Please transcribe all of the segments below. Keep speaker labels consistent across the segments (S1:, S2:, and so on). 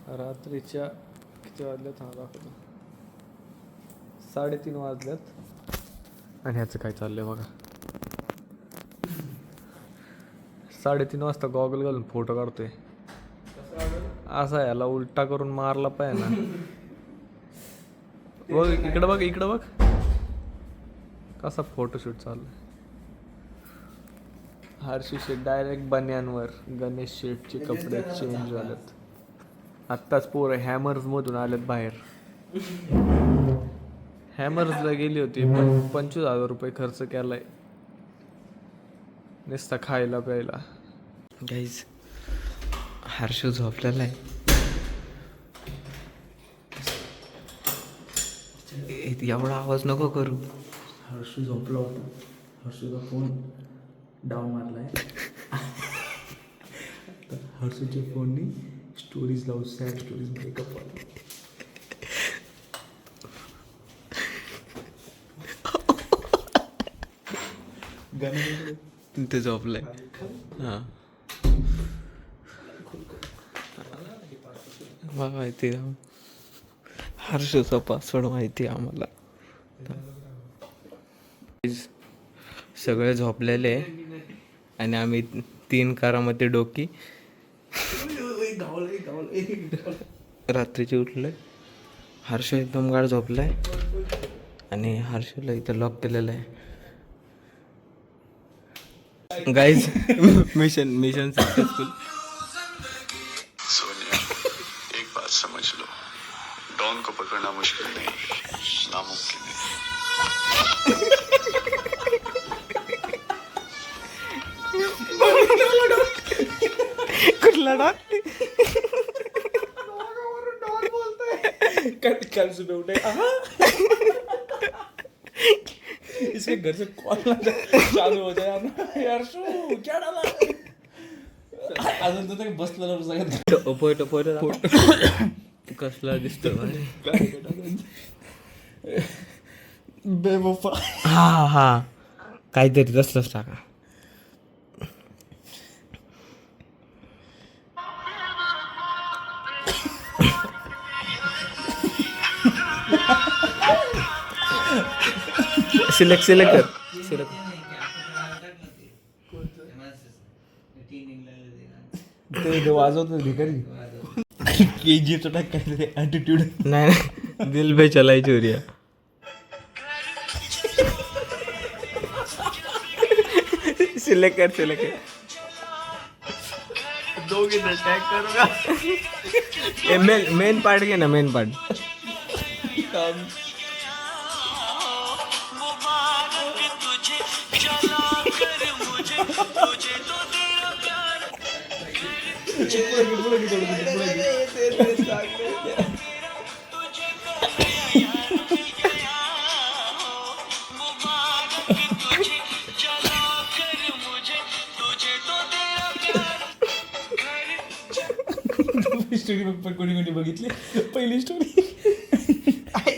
S1: रात्रीच्या किती वाजल्यात हा दाखवतो 3:30 वाजल्यात आणि ह्याचं काय चाललंय बघा. 3:30 वाजता गॉगल घालून फोटो काढतोय. असा याला उलटा करून मारला पाहिजे ना. बघ इकडं बघ इकडं बघ कसा फोटोशूट चाललाय. हर्षी शेट डायरेक्ट बन्यांवर. गणेश शेटचे कपडे चेंज झालेत. आत्ताच पोरं हॅमर्स मधून आलेत बाहेर. हॅमर्सला गेली होती पण 25,000 रुपये खर्च केलाय नुसता खायला प्यायला. गाईज हर्षू झोपलेला आहे. एवढा आवाज नको करू.
S2: हर्षू झोपला होता. हर्षूचा फोन डाऊन मारलाय. हर्षूच्या फोननी स्टोरीज लावू सॅड स्टोरीज ब्रेकअप वाला.
S1: ते झोपलाय. हां माहिती हर्षचा पासवर्ड माहिती आहे आम्हाला. सगळे झोपलेले आणि आम्ही 3 कारामध्ये डोकी. रात्रीचे उठलोय. हर्ष एकदम गाढ झोपलाय आणि हर्षला इथं लॉक केलेलं आहे. Guys mission successful.
S3: सोनिया एक बात समझ लो, डॉन को पकड़ना मुश्किल नहीं, नामुमकिन है.
S1: कुठला डॉन?
S2: कल सुबह उठे इसके घर से कॉल चालू हो जाए यार. शू क्या डाला अजून तर बसलेला सगळ्यात
S1: कसला दिसतो
S2: बेवफा.
S1: हा हा काहीतरी तसलंच टाका. सिलेक्ट कर सिलेक्ट.
S2: ते वाजवतो भिकारी KGF टाक काहीतरी ॲटिट्यूड.
S1: नाही दिल पे चलाई चोरिया. सिलेक्ट कर. दोघे टॅग करूंगा. मेन पार्ट घे ना मेन पार्ट.
S2: स्टोरी पण कोणी बघितली पहिली स्टोरी.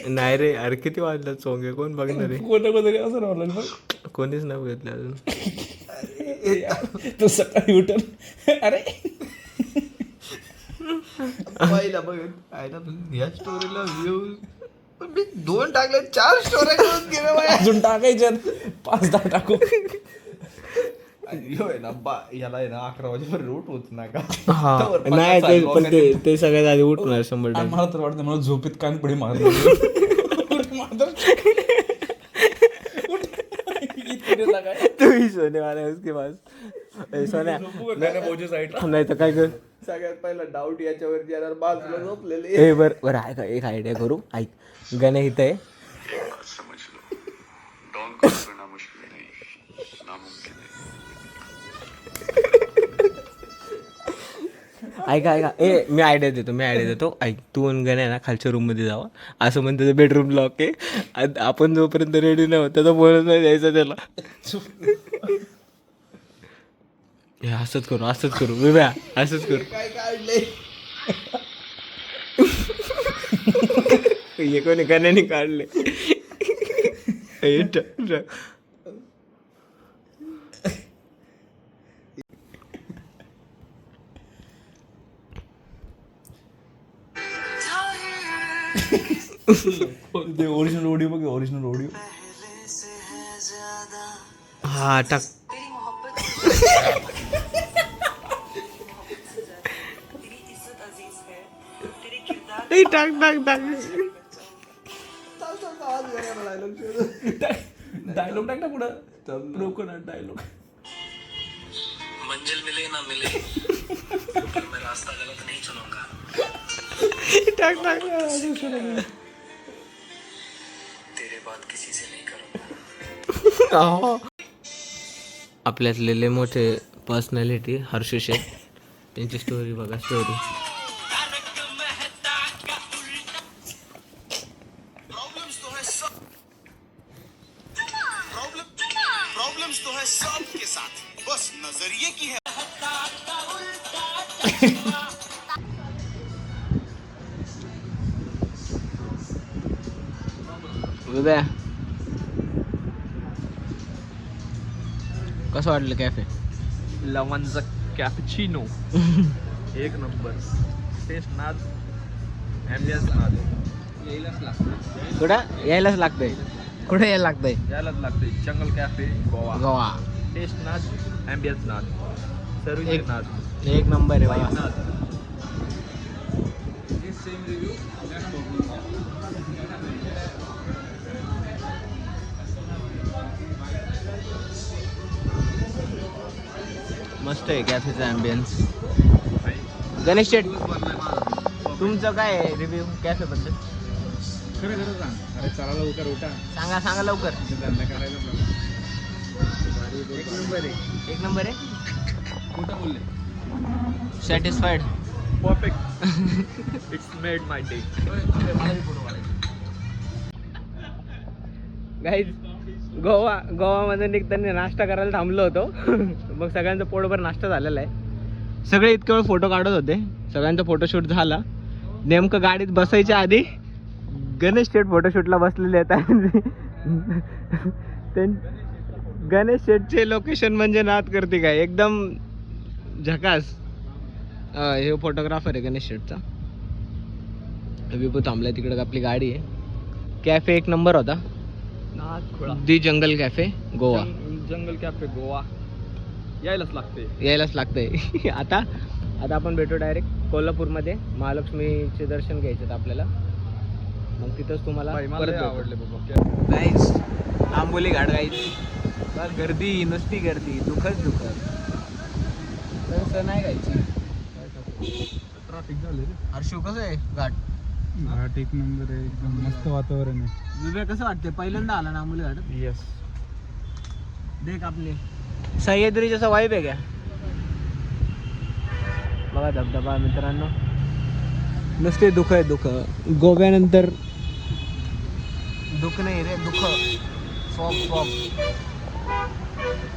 S1: नाही रे अरे किती वाजला चोंगे कोण बघणार आहे.
S2: कोणा असं राहिलं मग
S1: कोणीच नाही बघितलं अजून.
S2: तो सकाळी उठून अरे
S4: पहिला बघ या स्टोरीला व्ह्यूज मी 2 टाकले 4 स्टोऱ्या करून गेले.
S2: अजून टाकायच्या 5-10 टाकू.
S4: याला आहे ना 11 वाजेपर्यंत उठ होत ना का.
S1: हा नाही ते पण ते सगळ्यात आधी उठणार 100%.
S2: मला तर वाटतं मला झोपेत कानपडी मारली.
S1: तू सोने वाला है उसके पास. सोन्या नाही तर काय कर.
S4: सगळ्यात पहिला डाऊट याच्यावरती येणार बाजूला झोपलेले.
S1: ए बरं ऐक एक आयडिया करू. ऐक गणे इथं आहे.
S3: एक बात समझ लो, डॉन को पकड़ना मुश्किल नहीं, नामुमकिन है.
S1: ऐका ए मी आयडिया देतो. ऐक तू गणे ना खालच्या रूम मध्ये जावा असं म्हणते बेडरूम लॉक आहे. आपण जोपर्यंत रेडी नाही होत त्याचा बोलत नाही द्यायचा त्याला. हे असंच करू विव्या असंच करू.
S4: काय काढले
S1: हे कोणी गण्याने काढले.
S2: ते ओरिजिनल ऑडिओ बघ, ओरिजिनल ऑडिओ.
S1: हा टाक. ए, टाक टाक टाक.
S2: डायलॉग टाक ना पुढं, लोकं डायलॉग.
S5: मंजिल मिले ना मिले पर मैं रास्ता गलत नहीं चुनूंगा.
S1: टाक टाक.
S5: तेरे बात किसी से नहीं करूंगा.
S1: आपल्यातले लय मोठे पर्सनॅलिटी हर्षू शेठ, त्यांची स्टोरी बघा. स्टोरी
S6: प्रॉब्लम्स तो है सबके साथ, बस नजरिए की है.
S1: उद्या कसं वाटलं कॅफे?
S2: लवंजा कॅपुचिनो एक नंबर. टेस्ट नाद, ॲम्बियन्स नाद. यायलाच लागतं,
S1: कुठं यायलाच लागतंय? कुठं यायला लागतंय?
S2: यायलाच लागते. जंगल कॅफे गोवा.
S1: गोवा
S2: टेस्ट नाद, ॲम्बियन्स नाद, सर्विस नाद,
S1: एक नंबर आहे
S2: वाईब
S1: बाबा.
S2: नाद. Same review.
S1: मस्त आहे कॅफेचा ॲम्बियन्स. गणेश शेठ, तुमचं काय आहे रिव्ह्यू कॅफेबद्दल?
S2: खरं खरं सांग. अरे चला लवकर उठा,
S1: सांगा सांगा लवकर.
S2: धंदा करायला. एक नंबर आहे.
S1: एक नंबर आहे.
S2: कुठं बोलले?
S1: Satisfied.
S2: Perfect. It's made my day.
S1: Guys गोवामध्ये निघताना नाश्ता करायला थांबलो होतो. मग सगळ्यांचं पोटभर नाश्ता झालेला आहे. सगळे इतके वेळ फोटो काढत होते. सगळ्यांचा फोटोशूट झाला. नेमकं गाडीत बसायच्या आधी गणेश शेठ फोटोशूटला बसलेले आहेत. गणेश शेठचे लोकेशन म्हणजे नाद करते काय, एकदम झकास. हे फोटोग्राफर आहे गणेश शेठचा. विभू थांबलाय तिकडे, आपली गाडी आहे. कॅफे एक नंबर होता. दी जंगल कॅफे गोवा.
S2: जंगल कॅफे गोवा यायलाच
S1: लागतंय. आता आपण भेटू डायरेक्ट कोल्हापूरमध्ये. महालक्ष्मीचे दर्शन घ्यायचे आपल्याला. मग तिथंच तुम्हाला परत
S2: आवडले बाबा.
S1: गाईज आंबोली घाट. गाईज गर्दी नुसती गर्दी, दुखत तसं नाही गायची.
S2: ट्रॅफिक झाले रे.
S1: हर्षू कसं आहे घाट?
S2: घाट एक नंबर आहे, एकदम मस्त वातावरण आहे.
S1: विवेक कसं वाटते? पहिल्यांदा आला ना आंबोली घाट?
S2: येस.
S1: देख आपले सह्याद्री जसा वाईब आहे क्या? बघा धबधबा मित्रांनो. नुसते दुःख आहे दुःख. गोव्यानंतर दुःख नाही रे, दुःख. स्वॉप.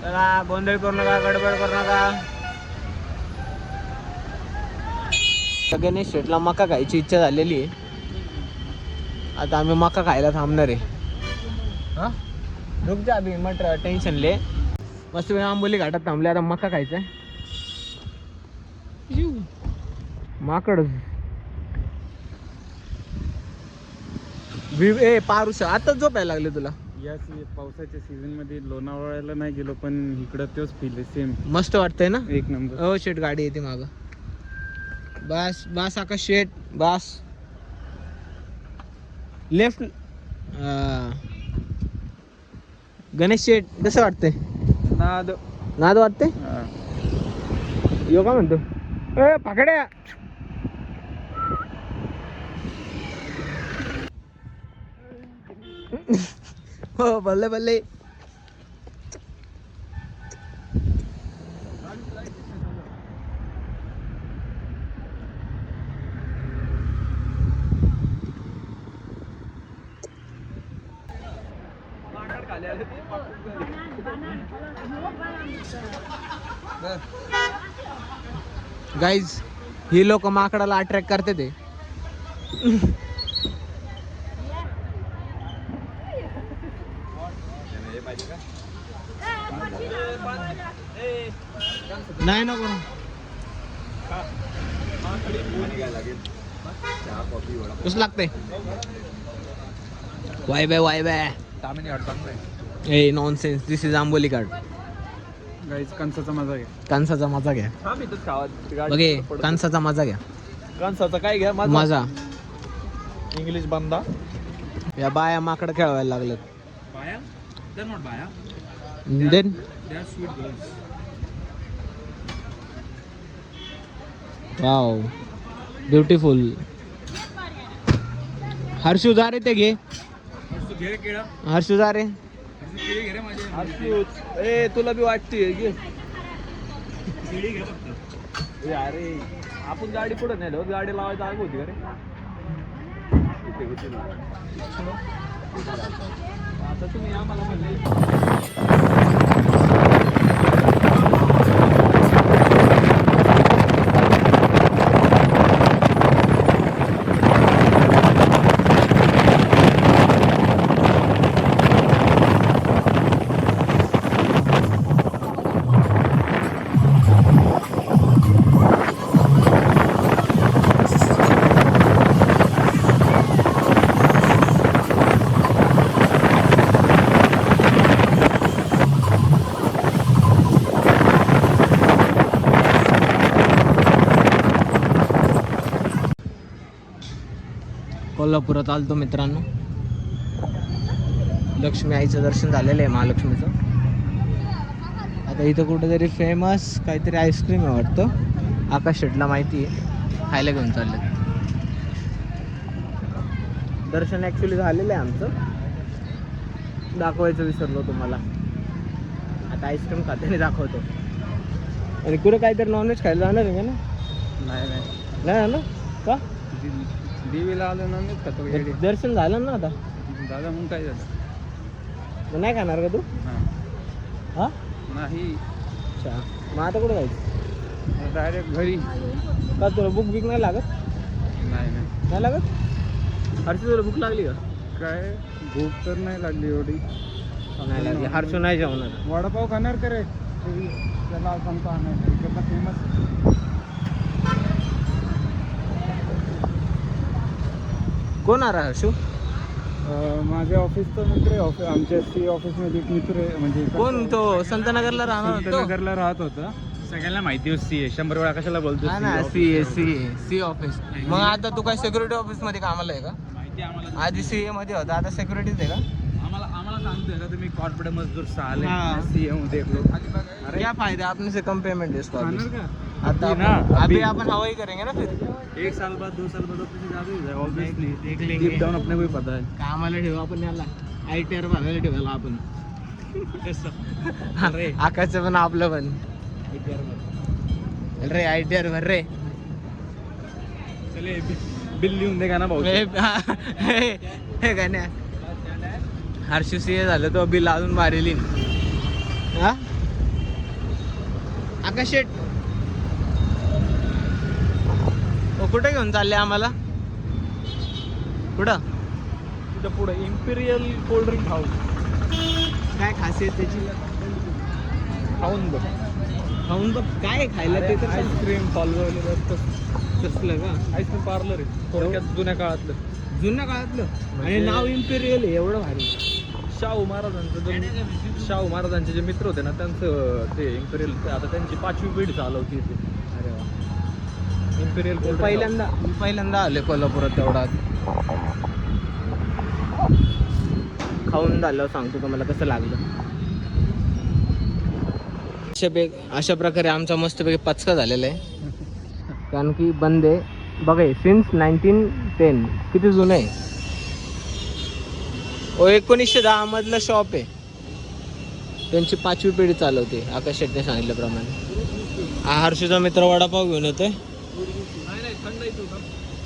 S1: चला गोंधळ करू नका, गडबड करू नका. गणेश शेठला मका खायची इच्छा झालेली आहे. आता आम्ही मका खायला थांबणार आहे. हा रुक जा अभी, मट टेन्शन ले. मस्त वेळ आंबोली घाटात थांबले. आता मका खायचा आहे. माकड ए पारुष आता झोपायला लागले तुला?
S2: याच पावसाच्या सीझन मध्ये लोणावळ्याला नाही गेलो, पण इकडं तोच फील आहे सेम.
S1: मस्त वाटतंय ना?
S2: एक नंबर.
S1: हो शेट गाडी येते माग. बस आकाश शेट बस. लेफ्ट. गणेश शेट कसं वाटतंय? नाद वाटते. योगा म्हणतो ए पकड्या. हो बल्ले. गाईज ही लोक माकडाला अट्रॅक्ट करते ते. नाही नको. कसं लागतंय वाय बाय ए nonsense this is Amboli card
S2: कणसाचा मजा घ्या.
S1: कांसाचा मजा घ्या बघे कांसाचा मजा घ्या
S2: कणसाचा काय घ्या
S1: मजा
S2: इंग्लिश बंदा.
S1: या बाया माकडं खेळवायला लागलेत
S2: बाया they're not बाया,
S1: then
S2: they are sweet girls.
S1: Wow beautiful Harshu जा रे ते घे
S2: तू घे रे केळं.
S1: हर्षू जा रे
S2: केळी घे रे माझे. ए तुला बी वाटते घे केळी घे फक्त. ए अरे आपण गाडी पुढे नेलो, गाडी लावायची आग होती का रे. आता तुम्ही आम्हाला म्हणले
S1: कोल्हापुरात आलतो मित्रांनो. लक्ष्मी आईचं दर्शन झालेलं आहे महालक्ष्मीचं. आता इथं कुठेतरी फेमस काहीतरी आईस्क्रीम आहे वाटतं. आकाश शेटला माहिती आहे, खायला घेऊन चालले. दर्शन ॲक्च्युली झालेलं आहे आमचं, दाखवायचं विसरलो तुम्हाला. आता आईस्क्रीम खात्याने दाखवतो. आणि कुठं काहीतरी नॉनव्हेज खायला जाणार आहे का ना? नाही ना का
S2: देवीला आलो ना मीच खातो.
S1: दर्शन झालं ना आता
S2: दादा मग काय झालं.
S1: मग नाही खाणार का तू? हा
S2: नाही
S1: अच्छा, मग आता कुठं जायचं?
S2: डायरेक्ट घरी.
S1: का तुला भूक बिक नाही लागत?
S2: नाही
S1: नाही लागत? हर्षू तुला भूक लागली का?
S2: काय भूक तर नाही लागली एवढी.
S1: नाही लागली. हर्षू नाही जेवणार.
S2: वडापाव खाणार का रे? त्याला सांगतो आणायचं इकडला फेमस.
S1: कोण आ रहा हर्षू?
S2: माझ्या ऑफिसचा मित्र आहे. आमच्या सी ऑफिसमध्ये एक मित्र आहे. म्हणजे
S1: कोण तो संतनगरला राहणार होता?
S2: नगरला राहत होता. सगळ्यांना माहिती होती. 100 वेळा कशाला बोलतो.
S1: हा ना, सी ऑफिस. मग आता तू काय सिक्युरिटी ऑफिस मध्ये कामाला आहे का?
S2: माहिती आम्हाला.
S1: आधी सीए मध्ये होता, आता सिक्युरिटीच आहे का?
S2: आम्हाला सांगतोय का तुम्ही कॉर्पोरेट मजदूर साले
S1: हाँ।
S2: सीएम देख लो.
S1: क्या फायदा आपने से कम पेमेंट है इसको अभी?
S2: खाणार का?
S1: आता
S2: अभी ना,
S1: अभी
S2: अभी।
S1: अपन हवाई करेंगे ना फिर.
S2: 1 साल बाद 2 साल बाद अपने ज्यादा हो जाएगा ऑब्वियसली.
S1: देख लेंगे.
S2: डीप डाउन अपने को ही पता है.
S1: कामाला ठेवू आपण याला. ITR भरायला ठेवायला आपण.
S2: अरे
S1: आकाशचं पण आपलं पण. रे ITR भर रे.
S2: चले बिल लिहून दे ना भाऊ.
S1: हे गाण्या हर्षू सीए झालं तो बिल अजून मारेली. हा आकाश शेट कुठे घेऊन चालले आम्हाला? कुठं?
S2: तिथं पुढे इम्पिरियल कोल्ड ड्रिंक हाऊस.
S1: काय खासियत त्याची?
S2: खाऊन बघ.
S1: खाऊन बघ काय खायला ते तर सांग.
S2: आईस्क्रीम पार्लर
S1: कसलं का?
S2: आईस्क्रीम पार्लर आहे थोडक्यात जुन्या काळातलं.
S1: जुन्या काळातलं आणि नाव इम्पेरियल आहे. एवढं भारी.
S2: शाहू महाराजांचे जे मित्र होते ना त्यांचं ते इम्पेरियल. आता त्यांची 5वी पिढी चालवती ते.
S1: अरे वा.
S2: इम्पेरियल
S1: मी पहिल्यांदा आले कोल्हापुरात. तेवढा खाऊन झालं सांगतो तुम्हाला कसं लागलं. अशा प्रकारे आमचा मस्तपैकी पचका झालेला आहे. कारण की बंद आहे बघा. सिन्स 1910 किती जुनं आहे. 1910 मधलं शॉप आहे. त्यांची 5वी पिढी चालवते आकाश शेट्टी सांगितल्याप्रमाणे. हा हर्षूचा मित्र वडापाव घेऊन येतोय.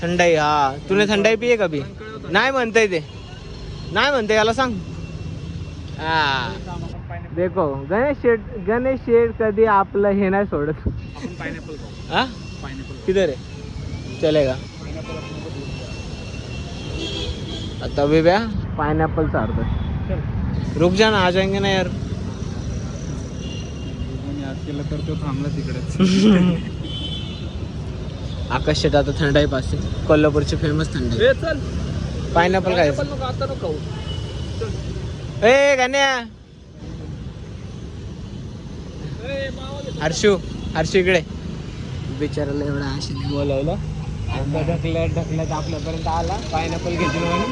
S1: थंडाई. हा तुने थंडाई पिये कभी? नाही म्हणताय ते. नाही म्हणते याला सांग. हा देखो गणेश शेठ कधी आपलं हे नाही सोडत.
S2: पायनॅपल खाऊ.
S1: हा
S2: पायनॅपल
S1: किधर आहे? चलेगा. आता बेब्या पाइनएप्पल चालतोय. रुक जा ना, आ जाएंगे ना यार.
S2: याद केलं तर तो थांबला तिकडेच.
S1: आकाश शेट आता थंडाई पासे कोल्हापूरची फेमस थंडाई.
S2: ए चल
S1: पायनॅपल काय
S2: पण नको आता नको खाऊ.
S1: ए गाण्या
S2: ए मावा
S1: हर्षू इकडे. बिचाराला एवढा आशेने बोलवलं ढकलत आपल्यापर्यंत आला पायनॅपल घेतली म्हणून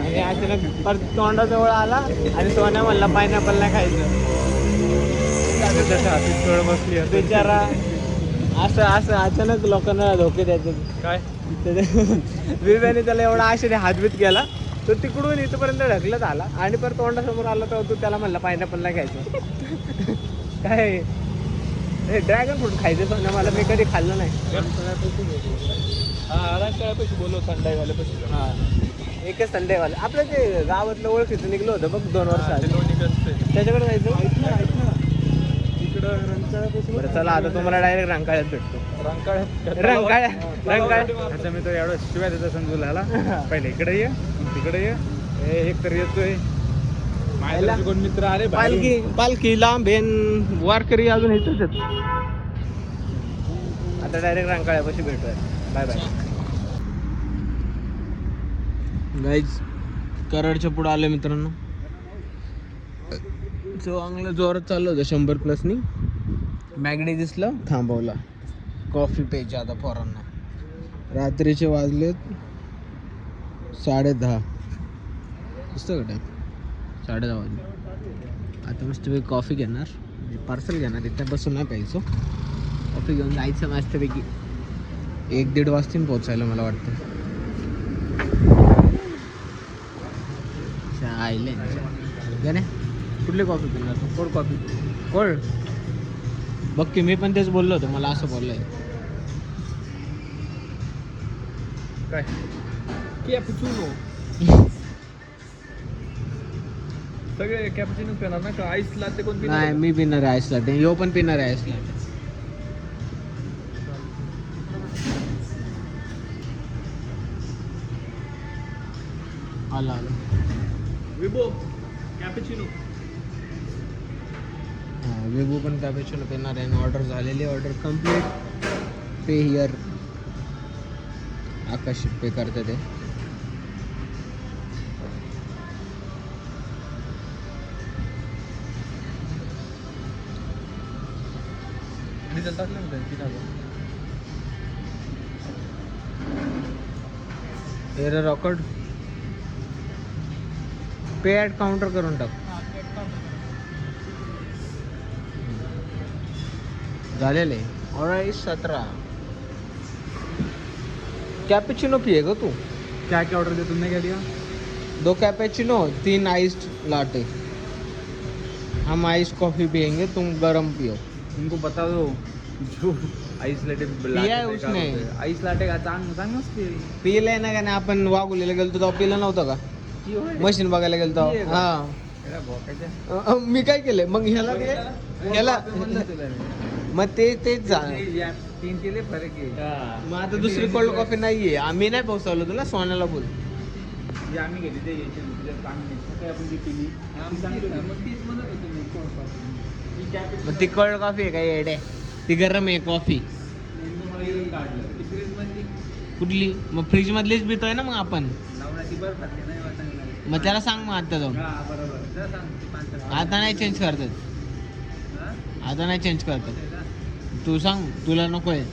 S1: आणि अचानक परत तोंडाजवळ आला आणि सोन्या म्हणला पायनॅपल नाही खायचं. बसली बिचारा असं अचानक लोकांना धोके द्यायचे
S2: काय
S1: विवेने त्याला एवढा आशेने हातबीत केला तो तिकडून इथपर्यंत ढकलत आला आणि परत तोंडासमोर आला तेव्हा तू त्याला म्हणला पायनॅपल नाही खायचं. काय ड्रॅगन फ्रूट खायचं सोन्या मला मी कधी खाल्लं नाही.
S2: हा रंकाळ्यापाशी बोलव थंडाईवाल्यापाशी.
S1: हा एकच संडेवाले आपलं ते गावातलं ओळखीचं निघलं होतं बघ 2 वर्ष आधी.
S2: लोणीगंजचं.
S1: त्याच्याकडे जायचं.
S2: तिकडं रंकाळ्यापाशी
S1: बरं चला आता तुम्हाला डायरेक्ट रंकाळ्यात भेटतो.
S2: रंकाळ्या
S1: रंकाळ्या
S2: अच्छा मी तर एवढं शिवाय देतो संजूला पहिले इकडे ये तिकडे ये एक तर येतोय माझ्या कोण मित्र आले
S1: पालखी लांबेन वारकरी अजून येतच आहेत. आता डायरेक्ट रंकाळ्यापाशी भेटूया. Bye bye guys. कराडच्या पुढे आले मित्रांनो. चांगलं जोरात चाललं होतं 100+नी. मॅगडी दिसलं थांबवला. कॉफी प्यायची आता पोरांना. रात्रीचे वाजलेत 10:30. दिसतं का टाईम? 10:30 वाजले. आता मस्तपैकी कॉफी घेणार पार्सल घेणार. इथं बसून नाही प्यायचो. कॉफी घेऊन जायचं मस्तपैकी. 1-1.5 वाजता पोहोचायला मला वाटतं. आईले गणे कुठली कॉफी पिणार तू? Cold coffee. कोल्ड बघ की मी पण तेच बोललो होतो. मला असं बोललंय
S2: काय कॅपुचिनो. सगळे कॅपुचिनो पिणार ना का आईस लाटे कोण पिणार?
S1: नाही मी पिणार आहे आईस लाटे. यो पण पिणार आहे आईस लाटे. आला
S2: विबो कॅपुचिनो.
S1: हां वेबू पण कॅपेचिनो पिणार आहे. ऑर्डर झालेली. Order complete. Pay here. Akash pay करते ते.
S2: डिझेल टाकलं ना त्यांनी 3000.
S1: Error occurred. Pay at counter करून टाक. झालेले. ऑर्डर 17. कॅपेचिनो पिए ग तू?
S2: क्या क्या ऑर्डर दिया तुमने? क्या दिया?
S1: 2 कैपेचिनो 3 आइस्ड लाटे. हम आइस कॉफी पियेंगे तुम गरम पियो.
S2: उनको बता दो जो आईस लाटे
S1: पिया है उसने.
S2: आईस लाटे का चांग नसते.
S1: पिलंय ना का नाही? आपण वागुलेला गेलो तेव्हा पिलं नव्हतं का? मशीन बघायला गेलो हा. मी काय केलंय मग ह्याला मग तेच झालं.
S2: 3 केले फरक आहे.
S1: मग आता दुसरी कोल्ड कॉफी नाहीये. आम्ही नाही पोहोचवलो तुला. सोन्याला बोल.
S2: जे आम्ही घेतली ते आपण जी केली
S1: मग ती कोल्ड कॉफी आहे काय येडे? ती गरम आहे कॉफी. कुठली? मग फ्रीज मधलीच पितोय ना मग आपण. मग त्याला सांग मग आता जाऊन. आता नाही चेंज करतात. आता नाही चेंज करतात. तू सांग तुला नको आहे.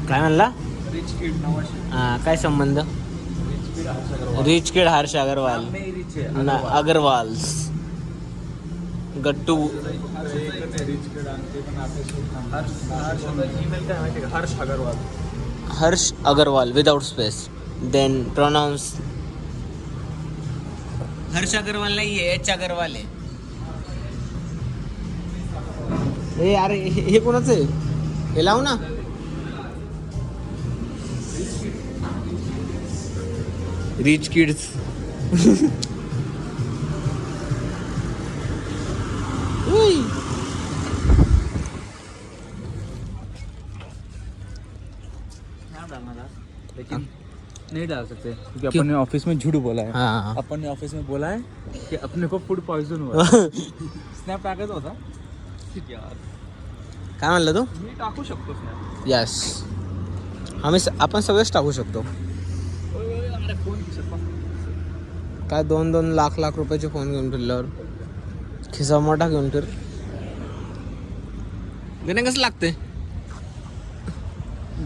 S1: काय म्हणला?
S2: रिच किड नावाशी.
S1: हा काय संबंध? रिच किड हर्ष अग्रवाल ना Agarwal Gattu. Harsh Agarwal without space. Then pronounce Harsh Agarwal नाही आहे. एच अग्रवाल आहे. ए अरे हे कोणाचं आहे? हे लावू ना. Rich kids.
S2: लेकिन नहीं डाल सकते क्योंकि अपन ने ऑफिस में झूठ बोला है.
S1: हाँ.
S2: अपन ने ऑफिस में बोला है कि अपने को फूड पॉइजन हुआ स्नॅप टाकायचा होता यार.
S1: काय म्हणलं तू?
S2: मी टाकू शकतो स्नॅप.
S1: यस, आपण सगळेच टाकू शकतो.
S2: अरे फोन
S1: काय 2-2 लाख रुपयाचे फोन घेऊन फिरल्यावर खिसा मोठा घेऊन फिर. गणे कसं लागतंय?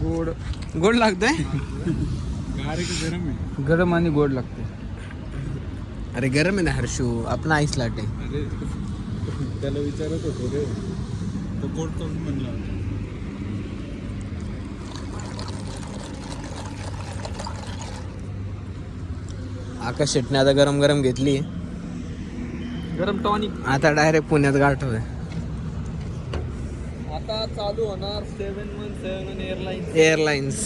S2: गोड
S1: गोड लागतंय.
S2: गारे का गरम आहे. गरम आणि गोड लागते.
S1: अरे गरम आहे ना हर्षू, आपण आईस लाटे.
S2: अरे त्याला विचारत होतो रे, तो गोड करून म्हणला.
S1: आकाश शेटने आता गरम घेतली.
S2: गरम टॉनिक
S1: आता डायरेक्ट पुण्यात गाठवय.
S2: आता चालू होणार 717
S1: एअरलाइन्स.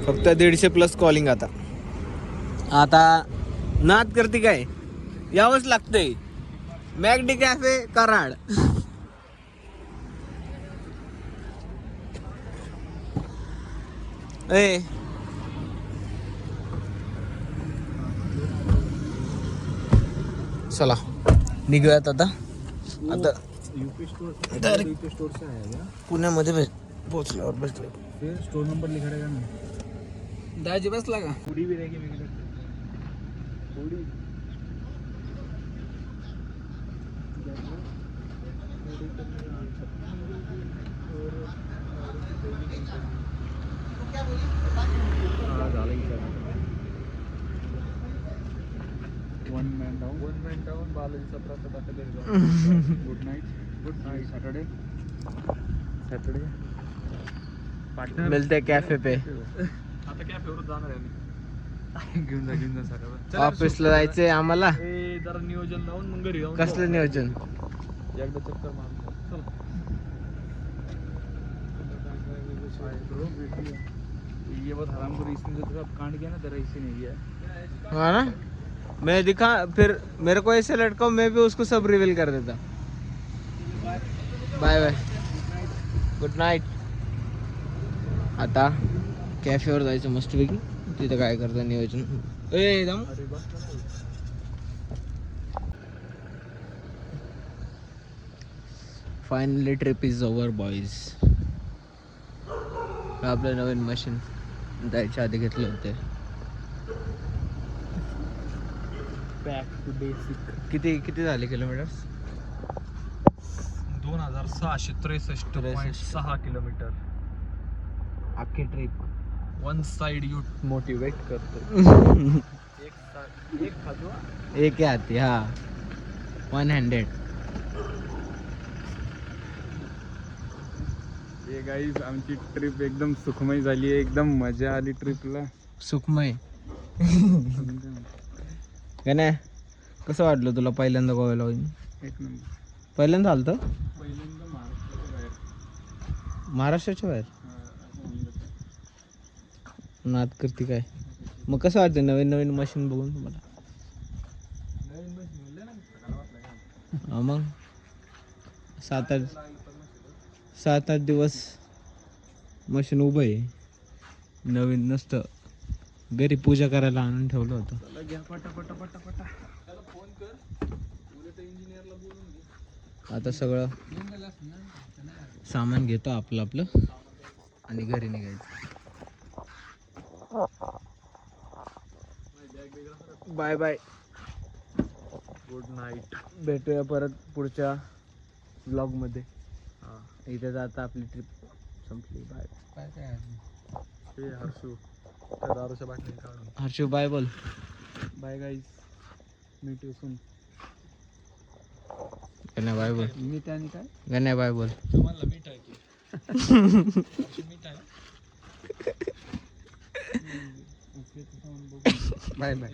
S1: फक्त 150+ कॉलिंग. आता नाद करते काय, यावंच लागतंय. मॅकडी कॅफे कराड. ए चला निघूयात आता.
S2: UP store
S1: direct
S2: UP store से आया क्या?
S1: पुण्यामध्ये पोहोचल्यावर भेटलो.
S2: फिर स्टोर नंबर लिखा रहेगा ना.
S1: दाजी बसला का?
S2: पूरी भी रहेगी मेरे पूरी. वन मॅन डाऊन बालाजीचा प्रसाद आता घरी जाऊन. गुड नाईट सॅटर्डे पार्टनर
S1: मिलते कॅफे पे.
S2: आता काय फेवरत जाणार आहे मी. घेऊन जा सगळं.
S1: ऑफिसला जायचंय आम्हाला.
S2: ए जरा नियोजन लावून मग घरी जाऊन
S1: कसलं नियोजन?
S2: एकदा चक्कर मार. चल ये बहुत हरामखोर. इसने जो तेरा कांड किया ना, तेरा इसी ने किया.
S1: हाँ ना, मैं दिखा फिर मेरे को ऐसे लटका, मैं भी उसको सब रिवील कर देता. Bye bye, good night. आता कॅफेवर जायचं मस्तपैकी. तिथं काय करतं नियोजन. ए जाऊ. Finally trip is over boys. आपलं नवीन मशीन जायच्या आधी घेतले होते.
S2: Back to basic.
S1: किती झाले किलोमीटर्स?
S2: 2663.6 किलोमीटर.
S1: अख्खी trip.
S2: One side you motivate करतो. एक खातो.
S1: एक हाती. हा 100.
S2: हे गाईज आमची ट्रिप एकदम सुखमय झाली आहे. एकदम मजा आली ट्रिपला.
S1: सुखमय. काय कसं वाटलं तुला पहिल्यांदा गोव्याला?
S2: एक नंबर.
S1: पहिल्यांदा आलतं?
S2: पहिल्यांदा महाराष्ट्राच्या बाहेर.
S1: महाराष्ट्राच्या बाहेर
S2: असं म्हणलं तर.
S1: नाद करते काय. मग कसं वाटतं नवीन मशीन बघून तुम्हाला?
S2: नवीन मशीन म्हणलं ना, सकाळला वाटलं का?
S1: हा मग 7-8 दिवस मशीन उभं आहे. नवीन नसतं, घरी पूजा करायला आणून ठेवलं होतं.
S2: चला घ्या पटा. त्याला फोन कर, उलट इंजिनियरला बोलून घे.
S1: आता सगळं सामान घेतो आपलं आणि घरी निघायचं. Bye bye,
S2: good night.
S1: भेटूया परत पुढच्या ब्लॉगमध्ये. इथे जाता आपली ट्रिप संपली. बाय.
S2: हे हर्षू त्या दारूच्या बाटली काढून.
S1: हर्षू बाय बोल.
S2: Bye guys, meet you soon.
S1: Ganya bye बोल.
S2: मीठ आणि काय?
S1: गण्या बाय बोल.
S2: तुम्हाला मीठ आहे की मीठ आहे.
S1: Bye bye.